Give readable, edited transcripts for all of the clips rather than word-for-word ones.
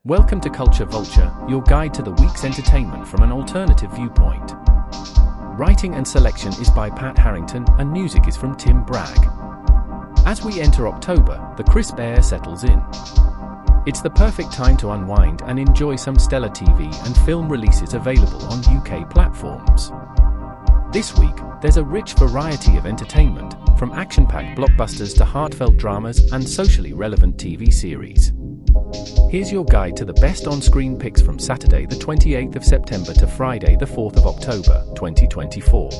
Welcome to Culture Vulture, your guide to the week's entertainment from an alternative viewpoint. Writing and selection is by Pat Harrington, and music is from Tim Bragg. As we enter October, the crisp air settles in. It's the perfect time to unwind and enjoy some stellar TV and film releases available on UK platforms. This week, there's a rich variety of entertainment, from action-packed blockbusters to heartfelt dramas and socially relevant TV series. Here's your guide to the best on-screen picks from Saturday the 28th of September to Friday the 4th of October, 2024.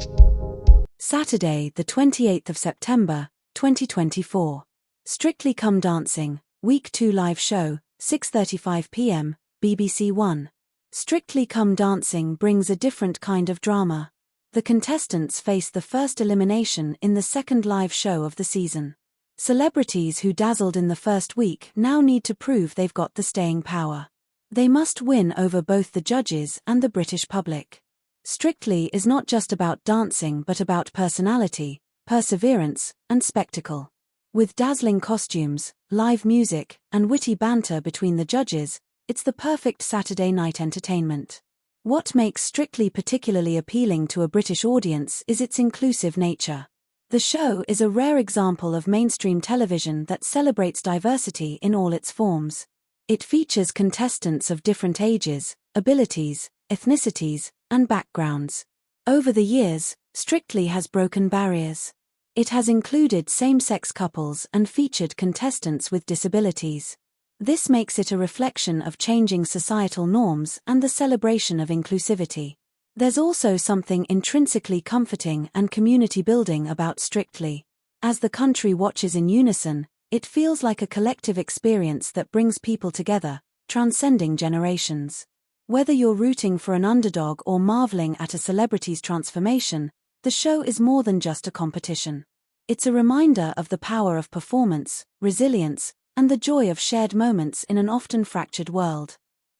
Saturday the 28th of September, 2024. Strictly Come Dancing, Week 2 live show, 6:35 p.m, BBC One. Strictly Come Dancing brings a different kind of drama. The contestants face the first elimination in the second live show of the season. Celebrities who dazzled in the first week now need to prove they've got the staying power. They must win over both the judges and the British public. Strictly is not just about dancing but about personality, perseverance, and spectacle. With dazzling costumes, live music, and witty banter between the judges, it's the perfect Saturday night entertainment. What makes Strictly particularly appealing to a British audience is its inclusive nature. The show is a rare example of mainstream television that celebrates diversity in all its forms. It features contestants of different ages, abilities, ethnicities, and backgrounds. Over the years, Strictly has broken barriers. It has included same-sex couples and featured contestants with disabilities. This makes it a reflection of changing societal norms and the celebration of inclusivity. There's also something intrinsically comforting and community-building about Strictly. As the country watches in unison, it feels like a collective experience that brings people together, transcending generations. Whether you're rooting for an underdog or marveling at a celebrity's transformation, the show is more than just a competition. It's a reminder of the power of performance, resilience, and the joy of shared moments in an often fractured world.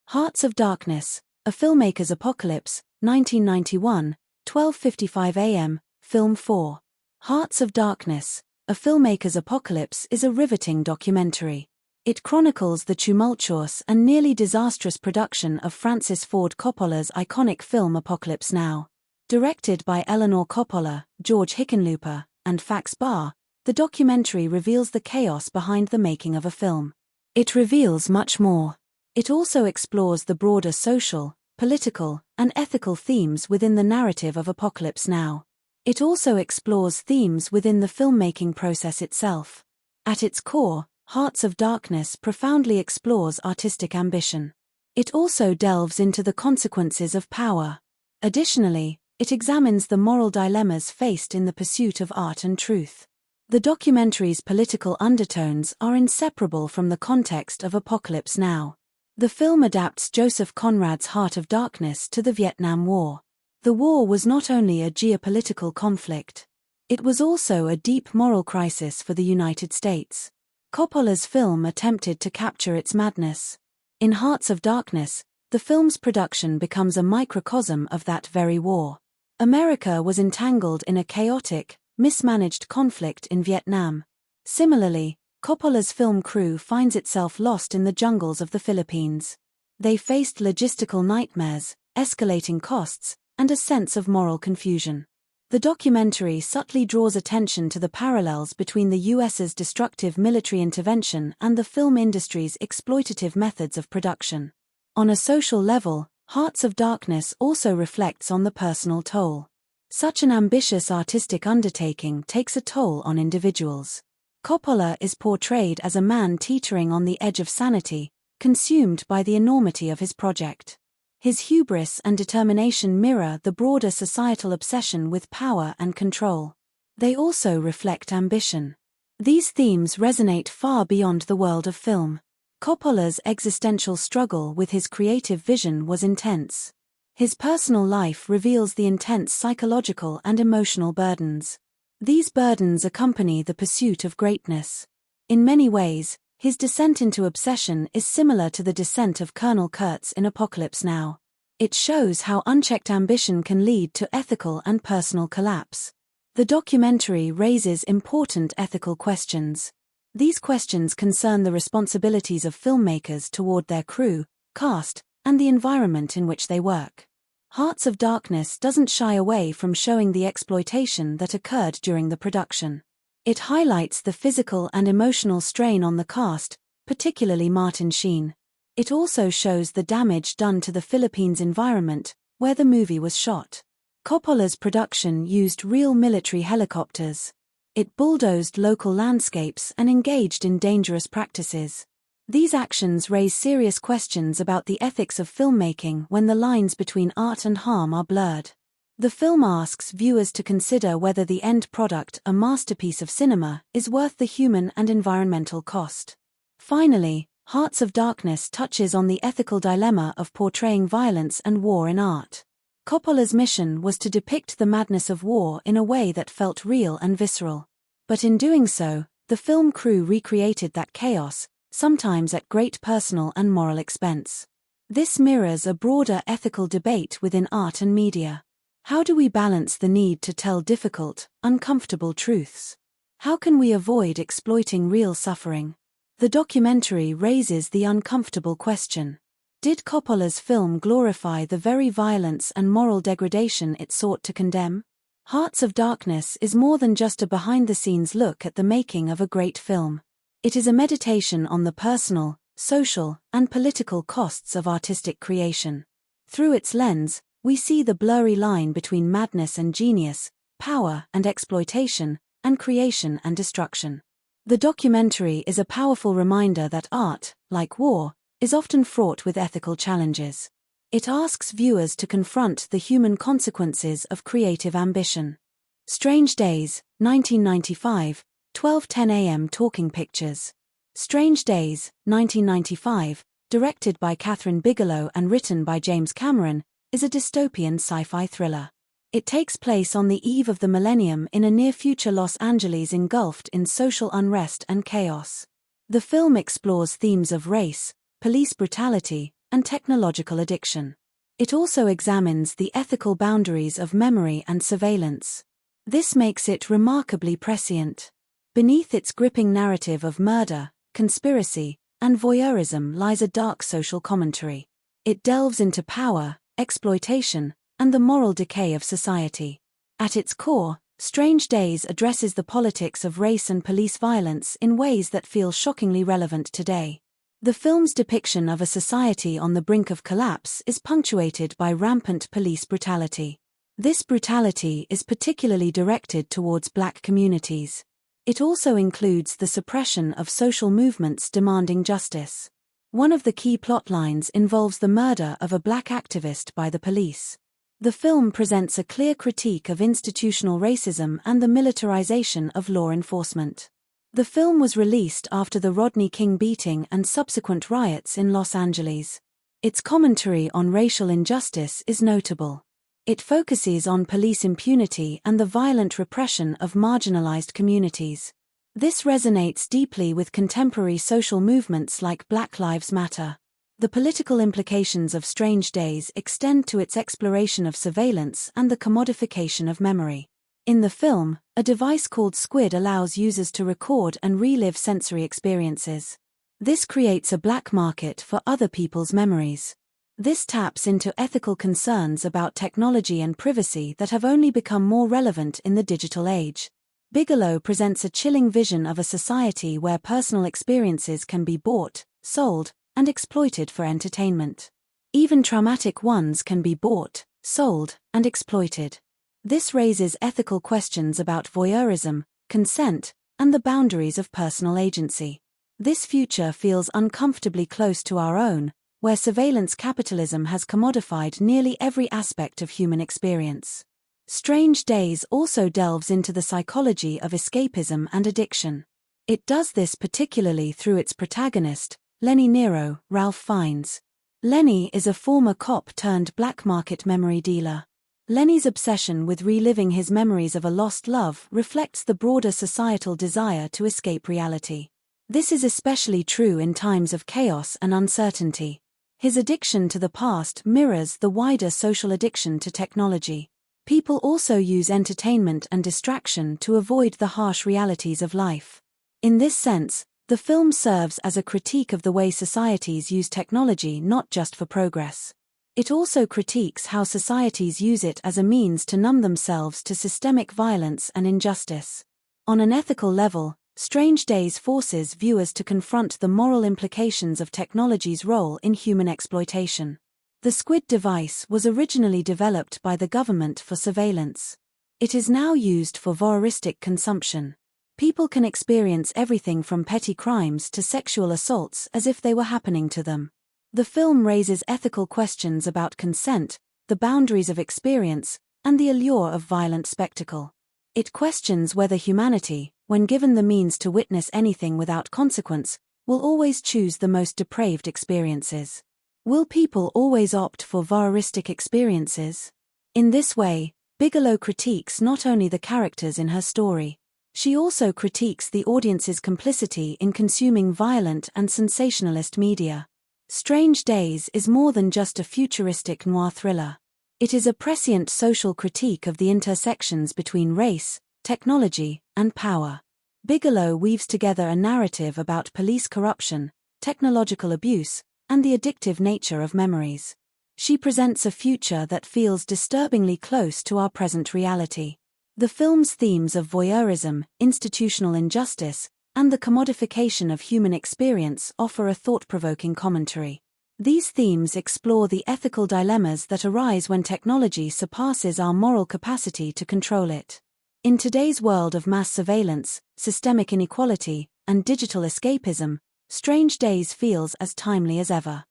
Hearts of Darkness, A Filmmaker's Apocalypse, 1991, 12:55 a.m, Film 4. Hearts of Darkness, A Filmmaker's Apocalypse is a riveting documentary. It chronicles the tumultuous and nearly disastrous production of Francis Ford Coppola's iconic film Apocalypse Now. Directed by Eleanor Coppola, George Hickenlooper, and Fax Barr, the documentary reveals the chaos behind the making of a film. It reveals much more. It also explores the broader social, political, and ethical themes within the narrative of Apocalypse Now. It also explores themes within the filmmaking process itself. At its core, Hearts of Darkness profoundly explores artistic ambition. It also delves into the consequences of power. Additionally, it examines the moral dilemmas faced in the pursuit of art and truth. The documentary's political undertones are inseparable from the context of Apocalypse Now. The film adapts Joseph Conrad's Heart of Darkness to the Vietnam War. The war was not only a geopolitical conflict. It was also a deep moral crisis for the United States. Coppola's film attempted to capture its madness. In Hearts of Darkness, the film's production becomes a microcosm of that very war. America was entangled in a chaotic, mismanaged conflict in Vietnam. Similarly, Coppola's film crew finds itself lost in the jungles of the Philippines. They faced logistical nightmares, escalating costs, and a sense of moral confusion. The documentary subtly draws attention to the parallels between the US's destructive military intervention and the film industry's exploitative methods of production. On a social level, Hearts of Darkness also reflects on the personal toll. Such an ambitious artistic undertaking takes a toll on individuals. Coppola is portrayed as a man teetering on the edge of sanity, consumed by the enormity of his project. His hubris and determination mirror the broader societal obsession with power and control. They also reflect ambition. These themes resonate far beyond the world of film. Coppola's existential struggle with his creative vision was intense. His personal life reveals the intense psychological and emotional burdens. These burdens accompany the pursuit of greatness. In many ways, his descent into obsession is similar to the descent of Colonel Kurtz in Apocalypse Now. It shows how unchecked ambition can lead to ethical and personal collapse. The documentary raises important ethical questions. These questions concern the responsibilities of filmmakers toward their crew, cast, and the environment in which they work. Hearts of Darkness doesn't shy away from showing the exploitation that occurred during the production. It highlights the physical and emotional strain on the cast, particularly Martin Sheen. It also shows the damage done to the Philippines environment, where the movie was shot. Coppola's production used real military helicopters. It bulldozed local landscapes and engaged in dangerous practices. These actions raise serious questions about the ethics of filmmaking when the lines between art and harm are blurred. The film asks viewers to consider whether the end product, a masterpiece of cinema, is worth the human and environmental cost. Finally, Hearts of Darkness touches on the ethical dilemma of portraying violence and war in art. Coppola's mission was to depict the madness of war in a way that felt real and visceral. But in doing so, the film crew recreated that chaos, sometimes at great personal and moral expense. This mirrors a broader ethical debate within art and media. How do we balance the need to tell difficult, uncomfortable truths? How can we avoid exploiting real suffering? The documentary raises the uncomfortable question. Did Coppola's film glorify the very violence and moral degradation it sought to condemn? Hearts of Darkness is more than just a behind-the-scenes look at the making of a great film. It is a meditation on the personal, social, and political costs of artistic creation. Through its lens, we see the blurry line between madness and genius, power and exploitation, and creation and destruction. The documentary is a powerful reminder that art, like war, is often fraught with ethical challenges. It asks viewers to confront the human consequences of creative ambition. Strange Days, 1995, 12:10 a.m. Talking Pictures. Strange Days, 1995, directed by Catherine Bigelow and written by James Cameron, is a dystopian sci-fi thriller. It takes place on the eve of the millennium in a near-future Los Angeles engulfed in social unrest and chaos. The film explores themes of race, police brutality, and technological addiction. It also examines the ethical boundaries of memory and surveillance. This makes it remarkably prescient. Beneath its gripping narrative of murder, conspiracy, and voyeurism lies a dark social commentary. It delves into power, exploitation, and the moral decay of society. At its core, Strange Days addresses the politics of race and police violence in ways that feel shockingly relevant today. The film's depiction of a society on the brink of collapse is punctuated by rampant police brutality. This brutality is particularly directed towards Black communities. It also includes the suppression of social movements demanding justice. One of the key plotlines involves the murder of a Black activist by the police. The film presents a clear critique of institutional racism and the militarization of law enforcement. The film was released after the Rodney King beating and subsequent riots in Los Angeles. Its commentary on racial injustice is notable. It focuses on police impunity and the violent repression of marginalized communities. This resonates deeply with contemporary social movements like Black Lives Matter. The political implications of Strange Days extend to its exploration of surveillance and the commodification of memory. In the film, a device called Squid allows users to record and relive sensory experiences. This creates a black market for other people's memories. This taps into ethical concerns about technology and privacy that have only become more relevant in the digital age. Bigelow presents a chilling vision of a society where personal experiences can be bought, sold, and exploited for entertainment. Even traumatic ones can be bought, sold, and exploited. This raises ethical questions about voyeurism, consent, and the boundaries of personal agency. This future feels uncomfortably close to our own, where surveillance capitalism has commodified nearly every aspect of human experience. Strange Days also delves into the psychology of escapism and addiction. It does this particularly through its protagonist, Lenny Nero, Ralph Fiennes. Lenny is a former cop turned black market memory dealer. Lenny's obsession with reliving his memories of a lost love reflects the broader societal desire to escape reality. This is especially true in times of chaos and uncertainty. His addiction to the past mirrors the wider social addiction to technology. People also use entertainment and distraction to avoid the harsh realities of life. In this sense, The film serves as a critique of the way societies use technology not just for progress. It also critiques how societies use it as a means to numb themselves to systemic violence and injustice. On an ethical level, Strange Days forces viewers to confront the moral implications of technology's role in human exploitation. The Squid device was originally developed by the government for surveillance. It is now used for voyeuristic consumption. People can experience everything from petty crimes to sexual assaults as if they were happening to them. The film raises ethical questions about consent, the boundaries of experience, and the allure of violent spectacle. It questions whether humanity, when given the means to witness anything without consequence, will always choose the most depraved experiences. Will people always opt for voyeuristic experiences? In this way, Bigelow critiques not only the characters in her story. She also critiques the audience's complicity in consuming violent and sensationalist media. Strange Days is more than just a futuristic noir thriller. It is a prescient social critique of the intersections between race, technology, and power. Bigelow weaves together a narrative about police corruption, technological abuse, and the addictive nature of memories. She presents a future that feels disturbingly close to our present reality. The film's themes of voyeurism, institutional injustice, and the commodification of human experience offer a thought-provoking commentary. These themes explore the ethical dilemmas that arise when technology surpasses our moral capacity to control it. In today's world of mass surveillance, systemic inequality, and digital escapism, Strange Days feels as timely as ever.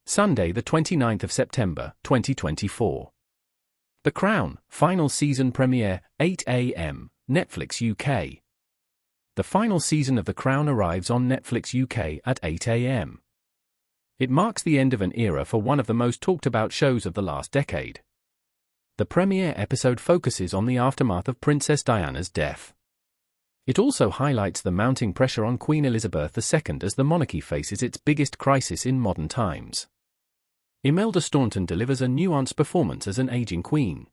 Sunday, the 29th of September, 2024. The Crown, final season premiere, 8 a.m., Netflix UK. The final season of The Crown arrives on Netflix UK at 8 a.m. It marks the end of an era for one of the most talked about shows of the last decade. The premiere episode focuses on the aftermath of Princess Diana's death. It also highlights the mounting pressure on Queen Elizabeth II as the monarchy faces its biggest crisis in modern times. Imelda Staunton delivers a nuanced performance as an aging queen.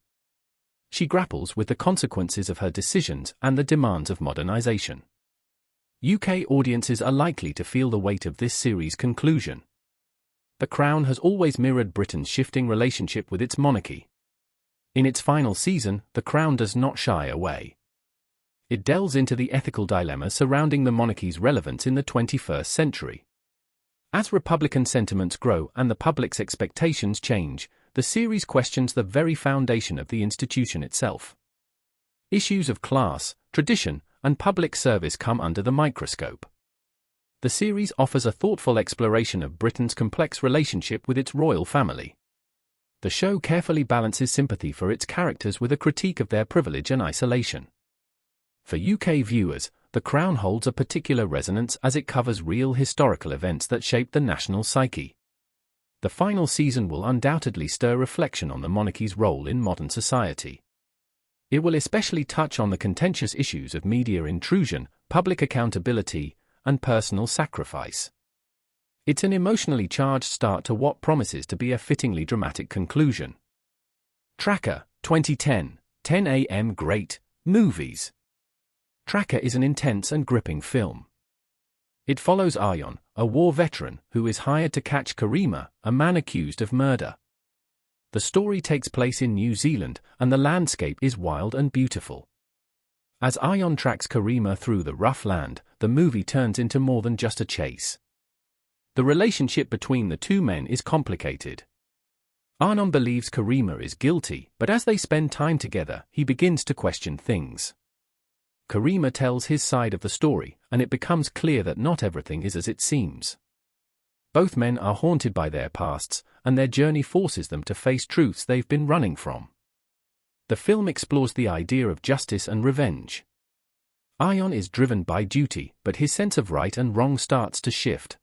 She grapples with the consequences of her decisions and the demands of modernization. UK audiences are likely to feel the weight of this series' conclusion. The Crown has always mirrored Britain's shifting relationship with its monarchy. In its final season, The Crown does not shy away. It delves into the ethical dilemma surrounding the monarchy's relevance in the 21st century. As Republican sentiments grow and the public's expectations change, the series questions the very foundation of the institution itself. Issues of class, tradition, and public service come under the microscope. The series offers a thoughtful exploration of Britain's complex relationship with its royal family. The show carefully balances sympathy for its characters with a critique of their privilege and isolation. For UK viewers, The Crown holds a particular resonance as it covers real historical events that shaped the national psyche. The final season will undoubtedly stir reflection on the monarchy's role in modern society. It will especially touch on the contentious issues of media intrusion, public accountability, and personal sacrifice. It's an emotionally charged start to what promises to be a fittingly dramatic conclusion. Tracker, 2010, 10 a.m. Great Movies. Tracker is an intense and gripping film. It follows Aryon, a war veteran who is hired to catch Karima, a man accused of murder. The story takes place in New Zealand, and the landscape is wild and beautiful. As Aryon tracks Karima through the rough land, the movie turns into more than just a chase. The relationship between the two men is complicated. Arnon believes Karima is guilty, but as they spend time together, he begins to question things. Karima tells his side of the story, and it becomes clear that not everything is as it seems. Both men are haunted by their pasts, and their journey forces them to face truths they've been running from. The film explores the idea of justice and revenge. Aryon is driven by duty, but his sense of right and wrong starts to shift.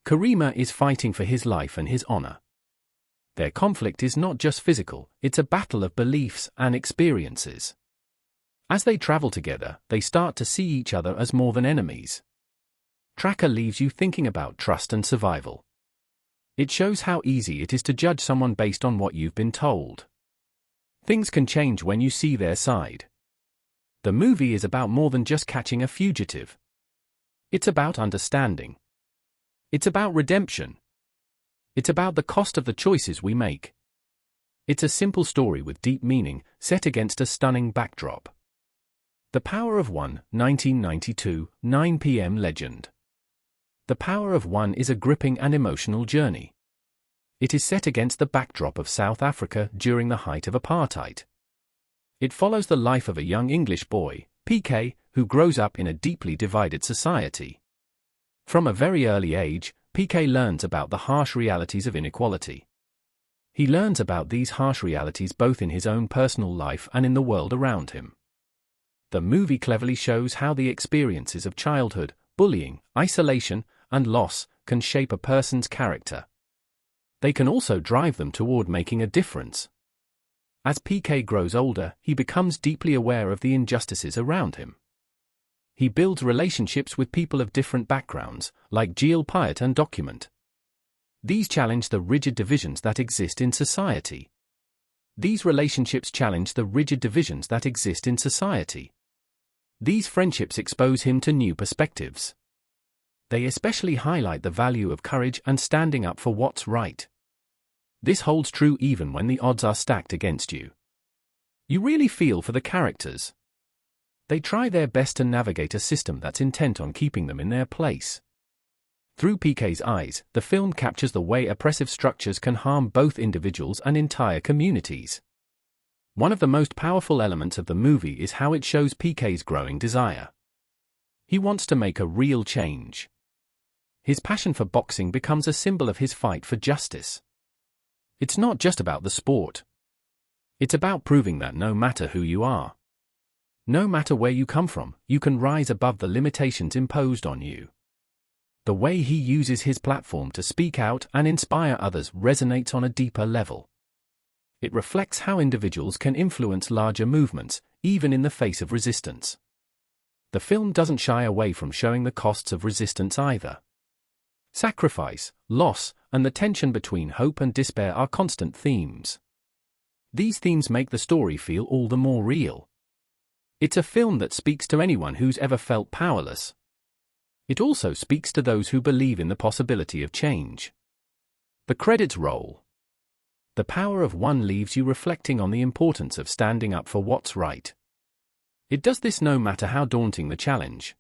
Karima is fighting for his life and his honor. Their conflict is not just physical, it's a battle of beliefs and experiences. As they travel together, they start to see each other as more than enemies. Tracker leaves you thinking about trust and survival. It shows how easy it is to judge someone based on what you've been told. Things can change when you see their side. The movie is about more than just catching a fugitive. It's about understanding. It's about redemption. It's about the cost of the choices we make. It's a simple story with deep meaning, set against a stunning backdrop. The Power of One, 1992, 9 p.m. legend. The Power of One is a gripping and emotional journey. It is set against the backdrop of South Africa during the height of apartheid. It follows the life of a young English boy, PK, who grows up in a deeply divided society. From a very early age, PK learns about the harsh realities of inequality. He learns about these harsh realities both in his own personal life and in the world around him. The movie cleverly shows how the experiences of childhood, bullying, isolation, and loss can shape a person's character. They can also drive them toward making a difference. As PK grows older, he becomes deeply aware of the injustices around him. He builds relationships with people of different backgrounds, like Jill Pyatt and Document. These challenge the rigid divisions that exist in society. These relationships challenge the rigid divisions that exist in society. These friendships expose him to new perspectives. They especially highlight the value of courage and standing up for what's right. This holds true even when the odds are stacked against you. You really feel for the characters. They try their best to navigate a system that's intent on keeping them in their place. Through PK's eyes, the film captures the way oppressive structures can harm both individuals and entire communities. One of the most powerful elements of the movie is how it shows PK's growing desire. He wants to make a real change. His passion for boxing becomes a symbol of his fight for justice. It's not just about the sport. It's about proving that no matter who you are, no matter where you come from, you can rise above the limitations imposed on you. The way he uses his platform to speak out and inspire others resonates on a deeper level. It reflects how individuals can influence larger movements, even in the face of resistance. The film doesn't shy away from showing the costs of resistance either. Sacrifice, loss, and the tension between hope and despair are constant themes. These themes make the story feel all the more real. It's a film that speaks to anyone who's ever felt powerless. It also speaks to those who believe in the possibility of change. The credits roll. The Power of One leaves you reflecting on the importance of standing up for what's right. It does this no matter how daunting the challenge.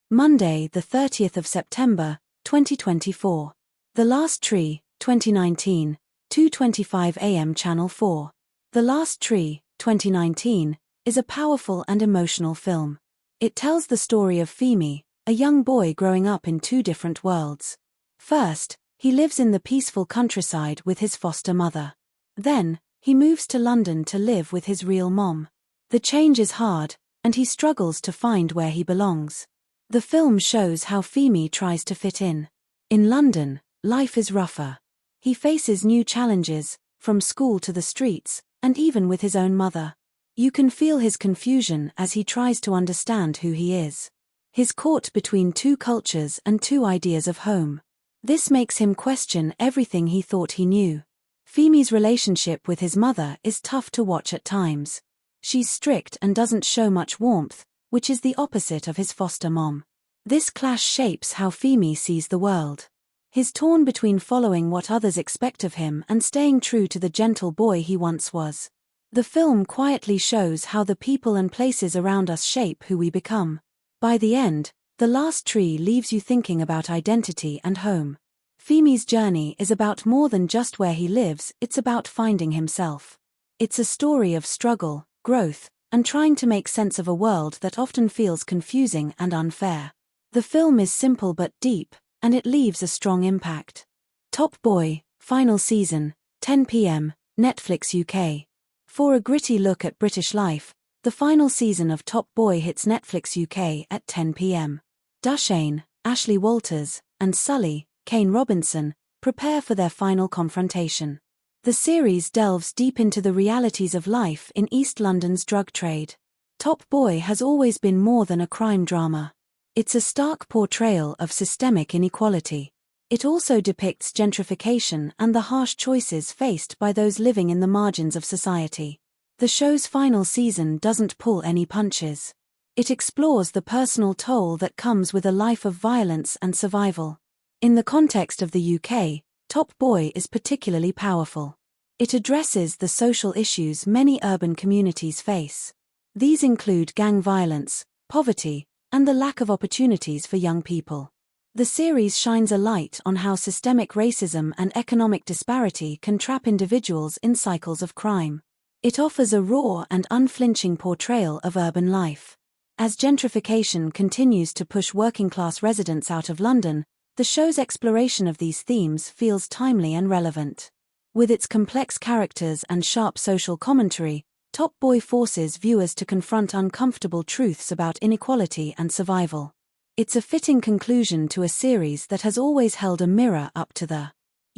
Monday, the 30th of September, 2024. The Last Tree, 2019, 2:25 a.m. Channel 4. The Last Tree, 2019, is a powerful and emotional film. It tells the story of Femi, a young boy growing up in two different worlds. First, he lives in the peaceful countryside with his foster mother. Then, he moves to London to live with his real mom. The change is hard, and he struggles to find where he belongs. The film shows how Femi tries to fit in. In London, life is rougher. He faces new challenges, from school to the streets, and even with his own mother. You can feel his confusion as he tries to understand who he is. He's caught between two cultures and two ideas of home. This makes him question everything he thought he knew. Femi's relationship with his mother is tough to watch at times. She's strict and doesn't show much warmth, which is the opposite of his foster mom. This clash shapes how Femi sees the world. He's torn between following what others expect of him and staying true to the gentle boy he once was. The film quietly shows how the people and places around us shape who we become. By the end, The Last Tree leaves you thinking about identity and home. Femi's journey is about more than just where he lives, it's about finding himself. It's a story of struggle, growth, and trying to make sense of a world that often feels confusing and unfair. The film is simple but deep, and it leaves a strong impact. Top Boy, final season, 10 p.m, Netflix UK. For a gritty look at British life, the final season of Top Boy hits Netflix UK at 10 p.m. Dushane, Ashley Walters, and Sully, Kane Robinson, prepare for their final confrontation. The series delves deep into the realities of life in East London's drug trade. Top Boy has always been more than a crime drama. It's a stark portrayal of systemic inequality. It also depicts gentrification and the harsh choices faced by those living in the margins of society. The show's final season doesn't pull any punches. It explores the personal toll that comes with a life of violence and survival. In the context of the UK, Top Boy is particularly powerful. It addresses the social issues many urban communities face. These include gang violence, poverty, and the lack of opportunities for young people. The series shines a light on how systemic racism and economic disparity can trap individuals in cycles of crime. It offers a raw and unflinching portrayal of urban life. As gentrification continues to push working-class residents out of London, the show's exploration of these themes feels timely and relevant. With its complex characters and sharp social commentary, Top Boy forces viewers to confront uncomfortable truths about inequality and survival. It's a fitting conclusion to a series that has always held a mirror up to the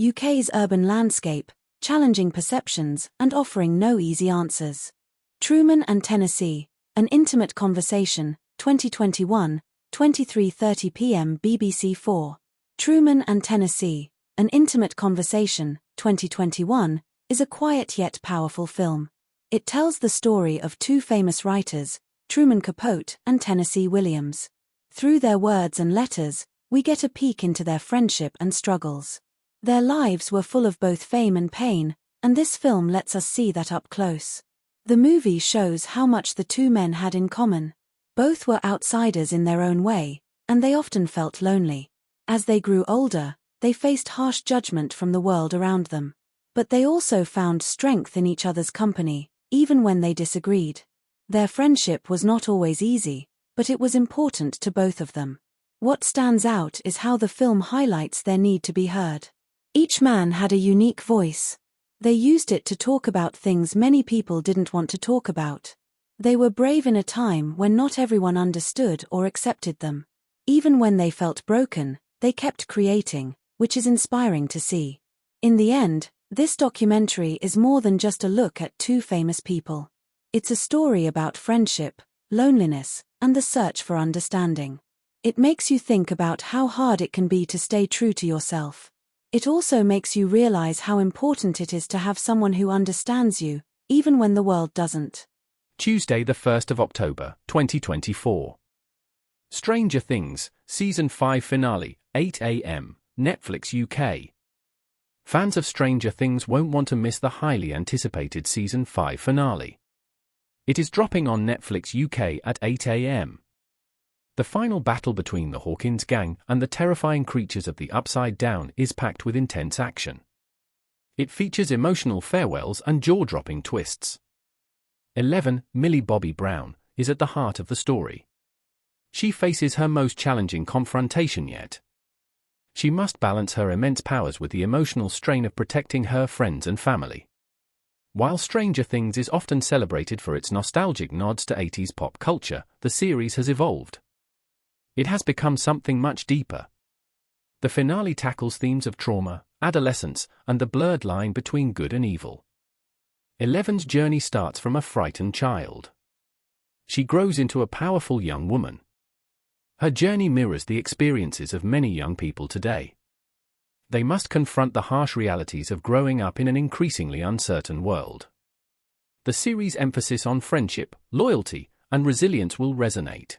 UK's urban landscape, challenging perceptions and offering no easy answers. Truman and Tennessee, An Intimate Conversation, 2021, 23:30 p.m. BBC 4. Truman and Tennessee, An Intimate Conversation, 2021, is a quiet yet powerful film. It tells the story of two famous writers, Truman Capote and Tennessee Williams. Through their words and letters, we get a peek into their friendship and struggles. Their lives were full of both fame and pain, and this film lets us see that up close. The movie shows how much the two men had in common. Both were outsiders in their own way, and they often felt lonely. As they grew older, they faced harsh judgment from the world around them. But they also found strength in each other's company, even when they disagreed. Their friendship was not always easy, but it was important to both of them. What stands out is how the film highlights their need to be heard. Each man had a unique voice. They used it to talk about things many people didn't want to talk about. They were brave in a time when not everyone understood or accepted them. Even when they felt broken, they kept creating, which is inspiring to see. In the end, this documentary is more than just a look at two famous people. It's a story about friendship, loneliness, and the search for understanding. It makes you think about how hard it can be to stay true to yourself. It also makes you realize how important it is to have someone who understands you, even when the world doesn't. Tuesday, the 1st of October, 2024. Stranger Things, Season 5 Finale, 8 a.m., Netflix UK. Fans of Stranger Things won't want to miss the highly anticipated Season 5 finale. It is dropping on Netflix UK at 8 a.m. The final battle between the Hawkins gang and the terrifying creatures of the Upside Down is packed with intense action. It features emotional farewells and jaw-dropping twists. 11. Millie Bobby Brown is at the heart of the story. She faces her most challenging confrontation yet. She must balance her immense powers with the emotional strain of protecting her friends and family. While Stranger Things is often celebrated for its nostalgic nods to 80s pop culture, the series has evolved. It has become something much deeper. The finale tackles themes of trauma, adolescence, and the blurred line between good and evil. Eleven's journey starts from a frightened child. She grows into a powerful young woman. Her journey mirrors the experiences of many young people today. They must confront the harsh realities of growing up in an increasingly uncertain world. The series' emphasis on friendship, loyalty, and resilience will resonate.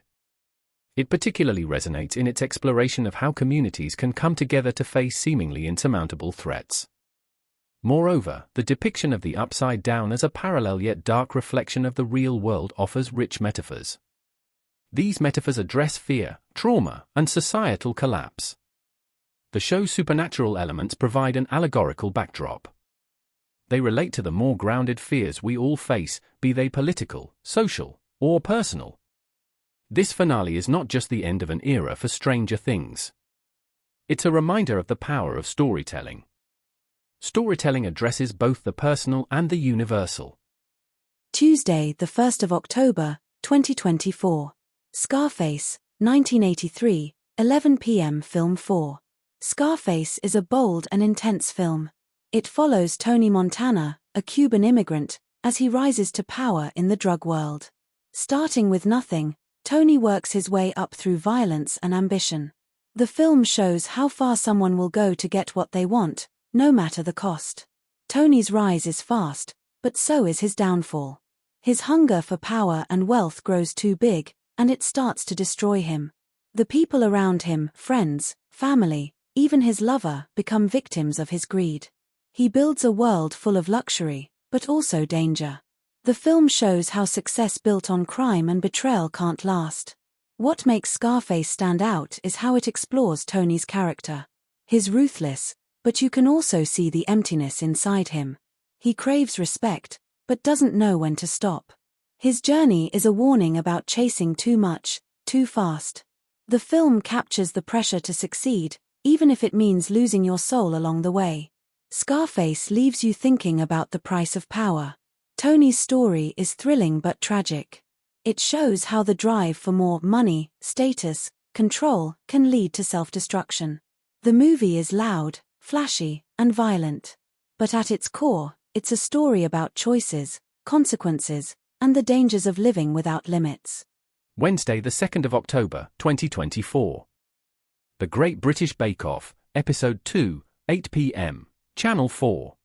It particularly resonates in its exploration of how communities can come together to face seemingly insurmountable threats. Moreover, the depiction of the Upside Down as a parallel yet dark reflection of the real world offers rich metaphors. These metaphors address fear, trauma, and societal collapse. The show's supernatural elements provide an allegorical backdrop. They relate to the more grounded fears we all face, be they political, social, or personal. This finale is not just the end of an era for Stranger Things. It's a reminder of the power of storytelling. Storytelling addresses both the personal and the universal. Tuesday, the 1st of October, 2024. Scarface, 1983, 11 p.m. Film 4. Scarface is a bold and intense film. It follows Tony Montana, a Cuban immigrant, as he rises to power in the drug world. Starting with nothing, Tony works his way up through violence and ambition. The film shows how far someone will go to get what they want, no matter the cost. Tony's rise is fast, but so is his downfall. His hunger for power and wealth grows too big, and it starts to destroy him. The people around him, friends, family, even his lover, become victims of his greed. He builds a world full of luxury, but also danger. The film shows how success built on crime and betrayal can't last. What makes Scarface stand out is how it explores Tony's character. He's ruthless, but you can also see the emptiness inside him. He craves respect, but doesn't know when to stop. His journey is a warning about chasing too much, too fast. The film captures the pressure to succeed, even if it means losing your soul along the way. Scarface leaves you thinking about the price of power. Tony's story is thrilling but tragic. It shows how the drive for more money, status, control can lead to self-destruction. The movie is loud, flashy, and violent. But at its core, it's a story about choices, consequences, and the dangers of living without limits. Wednesday, the 2nd of October, 2024. The Great British Bake Off, Episode 2, 8 p.m, Channel 4.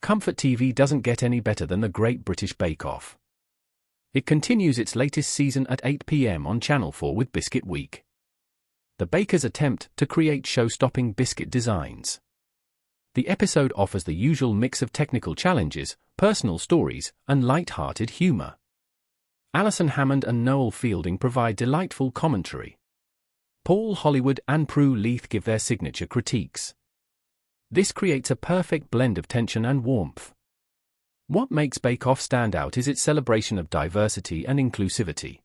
Comfort TV doesn't get any better than The Great British Bake Off. It continues its latest season at 8 p.m. on Channel 4 with Biscuit Week. The bakers attempt to create show-stopping biscuit designs. The episode offers the usual mix of technical challenges, personal stories, and light-hearted humor. Alison Hammond and Noel Fielding provide delightful commentary. Paul Hollywood and Prue Leith give their signature critiques. This creates a perfect blend of tension and warmth. What makes Bake Off stand out is its celebration of diversity and inclusivity.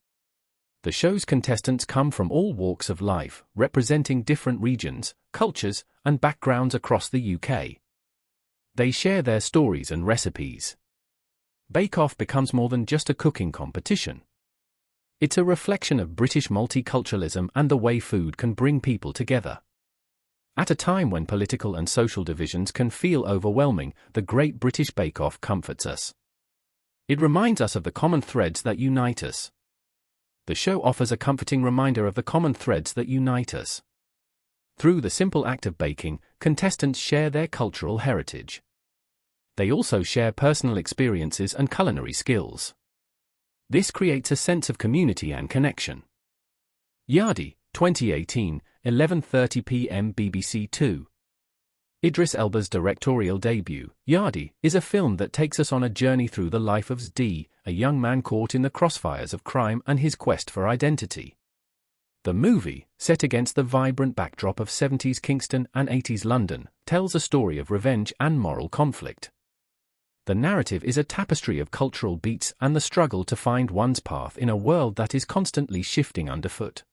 The show's contestants come from all walks of life, representing different regions, cultures, and backgrounds across the UK. They share their stories and recipes. Bake Off becomes more than just a cooking competition. It's a reflection of British multiculturalism and the way food can bring people together. At a time when political and social divisions can feel overwhelming, the Great British Bake Off comforts us. It reminds us of the common threads that unite us. The show offers a comforting reminder of the common threads that unite us. Through the simple act of baking, contestants share their cultural heritage. They also share personal experiences and culinary skills. This creates a sense of community and connection. Yardie, 2018, 11:30 p.m. BBC 2. Idris Elba's directorial debut, Yardie, is a film that takes us on a journey through the life of Zdi, a young man caught in the crossfires of crime and his quest for identity. The movie, set against the vibrant backdrop of 70s Kingston and 80s London, tells a story of revenge and moral conflict. The narrative is a tapestry of cultural beats and the struggle to find one's path in a world that is constantly shifting underfoot.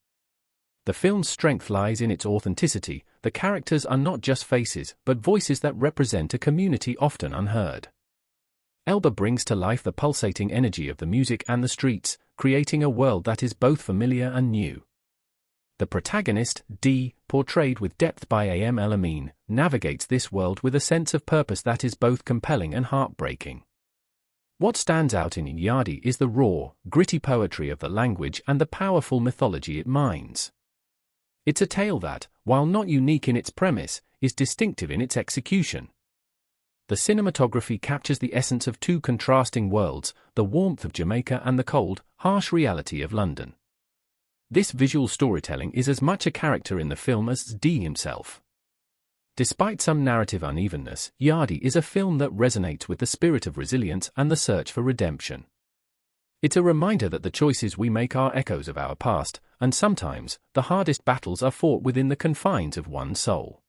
The film's strength lies in its authenticity. The characters are not just faces, but voices that represent a community often unheard. Elba brings to life the pulsating energy of the music and the streets, creating a world that is both familiar and new. The protagonist, Dee, portrayed with depth by A.M. El-Amin, navigates this world with a sense of purpose that is both compelling and heartbreaking. What stands out in Yardie is the raw, gritty poetry of the language and the powerful mythology it mines. It's a tale that, while not unique in its premise, is distinctive in its execution. The cinematography captures the essence of two contrasting worlds, the warmth of Jamaica and the cold, harsh reality of London. This visual storytelling is as much a character in the film as Zdi himself. Despite some narrative unevenness, Yardie is a film that resonates with the spirit of resilience and the search for redemption. It's a reminder that the choices we make are echoes of our past, and sometimes, the hardest battles are fought within the confines of one's soul.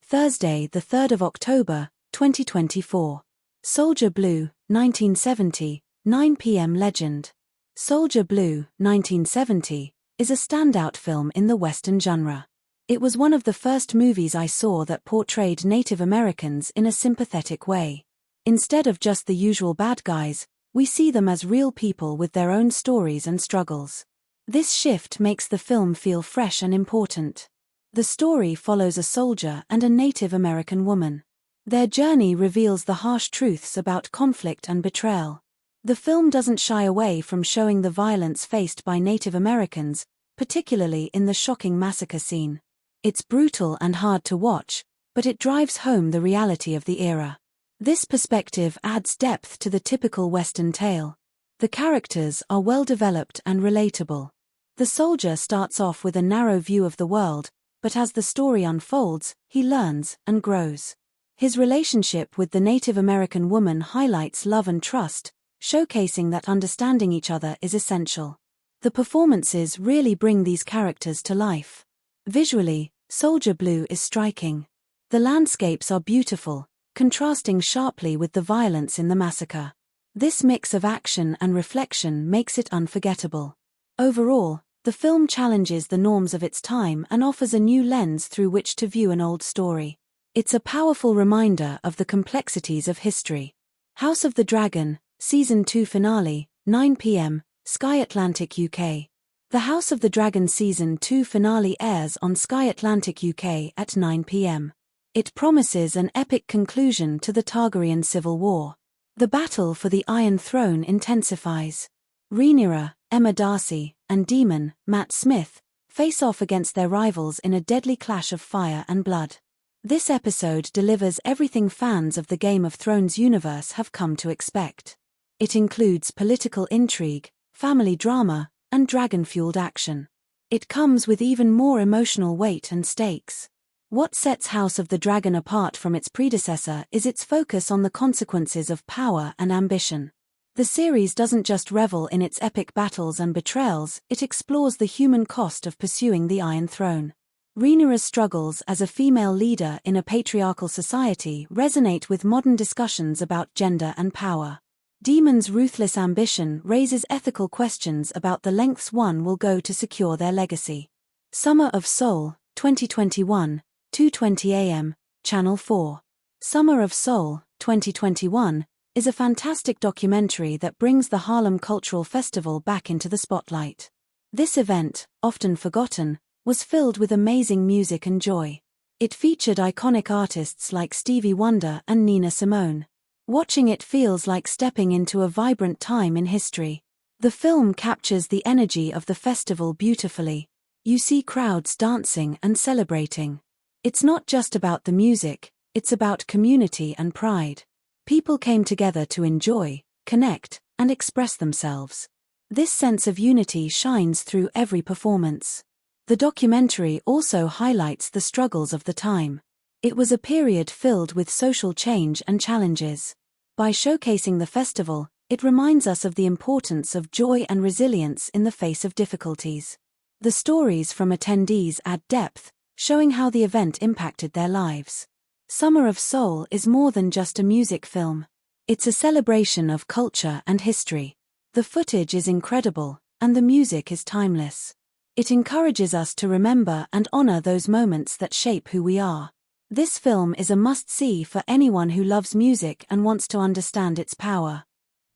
Thursday, the 3rd of October, 2024. Soldier Blue, 1970, 9 p.m. Legend. Soldier Blue, 1970, is a standout film in the Western genre. It was one of the first movies I saw that portrayed Native Americans in a sympathetic way. Instead of just the usual bad guys, we see them as real people with their own stories and struggles. This shift makes the film feel fresh and important. The story follows a soldier and a Native American woman. Their journey reveals the harsh truths about conflict and betrayal. The film doesn't shy away from showing the violence faced by Native Americans, particularly in the shocking massacre scene. It's brutal and hard to watch, but it drives home the reality of the era. This perspective adds depth to the typical Western tale. The characters are well developed and relatable. The soldier starts off with a narrow view of the world, but as the story unfolds, he learns and grows. His relationship with the Native American woman highlights love and trust, showcasing that understanding each other is essential. The performances really bring these characters to life. Visually, Soldier Blue is striking. The landscapes are beautiful, contrasting sharply with the violence in the massacre. This mix of action and reflection makes it unforgettable. Overall, the film challenges the norms of its time and offers a new lens through which to view an old story. It's a powerful reminder of the complexities of history. House of the Dragon, Season 2 Finale, 9 p.m, Sky Atlantic UK. The House of the Dragon Season 2 finale airs on Sky Atlantic UK at 9 p.m. It promises an epic conclusion to the Targaryen civil war. The battle for the Iron Throne intensifies. Rhaenyra, Emma Darcy, and Daemon, Matt Smith, face off against their rivals in a deadly clash of fire and blood. This episode delivers everything fans of the Game of Thrones universe have come to expect. It includes political intrigue, family drama, and dragon-fueled action. It comes with even more emotional weight and stakes. What sets House of the Dragon apart from its predecessor is its focus on the consequences of power and ambition. The series doesn't just revel in its epic battles and betrayals, it explores the human cost of pursuing the Iron Throne. Rhaenyra's struggles as a female leader in a patriarchal society resonate with modern discussions about gender and power. Daemon's ruthless ambition raises ethical questions about the lengths one will go to secure their legacy. Summer of Soul, 2021, 2:20 a.m, Channel 4. Summer of Soul, 2021, is a fantastic documentary that brings the Harlem Cultural Festival back into the spotlight. This event, often forgotten, was filled with amazing music and joy. It featured iconic artists like Stevie Wonder and Nina Simone. Watching it feels like stepping into a vibrant time in history. The film captures the energy of the festival beautifully. You see crowds dancing and celebrating. It's not just about the music, it's about community and pride. People came together to enjoy, connect, and express themselves. This sense of unity shines through every performance. The documentary also highlights the struggles of the time. It was a period filled with social change and challenges. By showcasing the festival, it reminds us of the importance of joy and resilience in the face of difficulties. The stories from attendees add depth, showing how the event impacted their lives. Summer of Soul is more than just a music film. It's a celebration of culture and history. The footage is incredible, and the music is timeless. It encourages us to remember and honor those moments that shape who we are. This film is a must-see for anyone who loves music and wants to understand its power.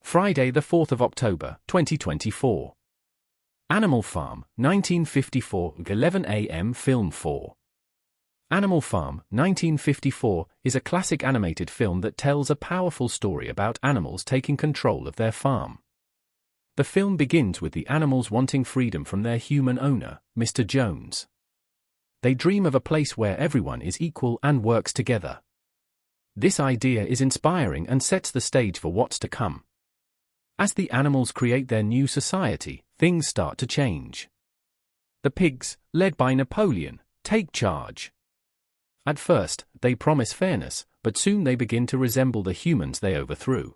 Friday, the 4th of October, 2024. Animal Farm, 1954, 11 a.m. Film 4. Animal Farm, 1954, is a classic animated film that tells a powerful story about animals taking control of their farm. The film begins with the animals wanting freedom from their human owner, Mr. Jones. They dream of a place where everyone is equal and works together. This idea is inspiring and sets the stage for what's to come. As the animals create their new society, things start to change. The pigs, led by Napoleon, take charge. At first, they promise fairness, but soon they begin to resemble the humans they overthrew.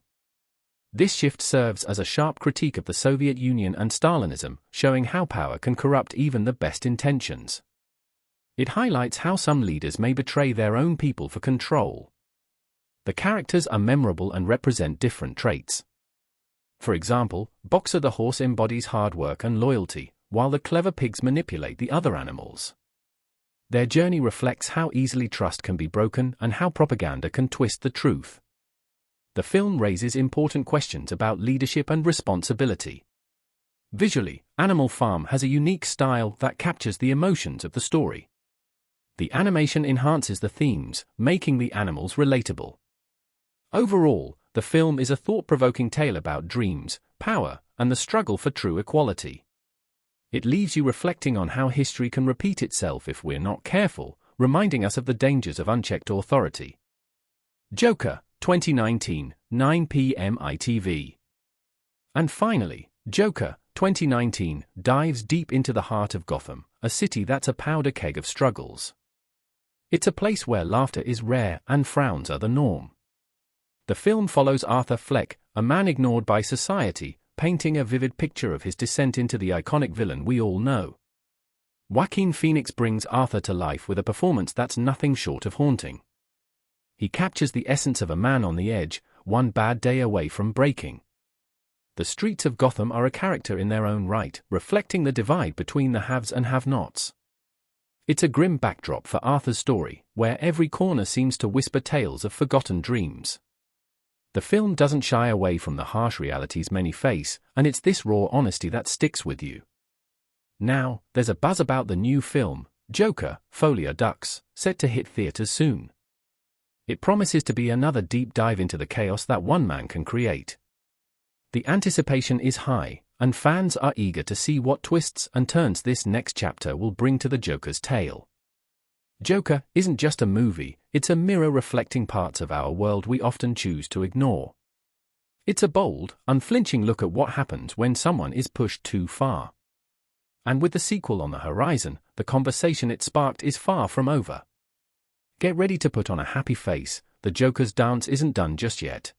This shift serves as a sharp critique of the Soviet Union and Stalinism, showing how power can corrupt even the best intentions. It highlights how some leaders may betray their own people for control. The characters are memorable and represent different traits. For example, Boxer the horse embodies hard work and loyalty, while the clever pigs manipulate the other animals. Their journey reflects how easily trust can be broken and how propaganda can twist the truth. The film raises important questions about leadership and responsibility. Visually, Animal Farm has a unique style that captures the emotions of the story. The animation enhances the themes, making the animals relatable. Overall, the film is a thought-provoking tale about dreams, power, and the struggle for true equality. It leaves you reflecting on how history can repeat itself if we're not careful, reminding us of the dangers of unchecked authority. Joker, 2019, 9 p.m. ITV. And finally, Joker, 2019, dives deep into the heart of Gotham, a city that's a powder keg of struggles. It's a place where laughter is rare and frowns are the norm. The film follows Arthur Fleck, a man ignored by society, painting a vivid picture of his descent into the iconic villain we all know. Joaquin Phoenix brings Arthur to life with a performance that's nothing short of haunting. He captures the essence of a man on the edge, one bad day away from breaking. The streets of Gotham are a character in their own right, reflecting the divide between the haves and have-nots. It's a grim backdrop for Arthur's story, where every corner seems to whisper tales of forgotten dreams. The film doesn't shy away from the harsh realities many face, and it's this raw honesty that sticks with you. Now, there's a buzz about the new film, Joker, Folia Dux, set to hit theaters soon. It promises to be another deep dive into the chaos that one man can create. The anticipation is high, and fans are eager to see what twists and turns this next chapter will bring to the Joker's tale. Joker isn't just a movie, it's a mirror reflecting parts of our world we often choose to ignore. It's a bold, unflinching look at what happens when someone is pushed too far. And with the sequel on the horizon, the conversation it sparked is far from over. Get ready to put on a happy face, the Joker's dance isn't done just yet.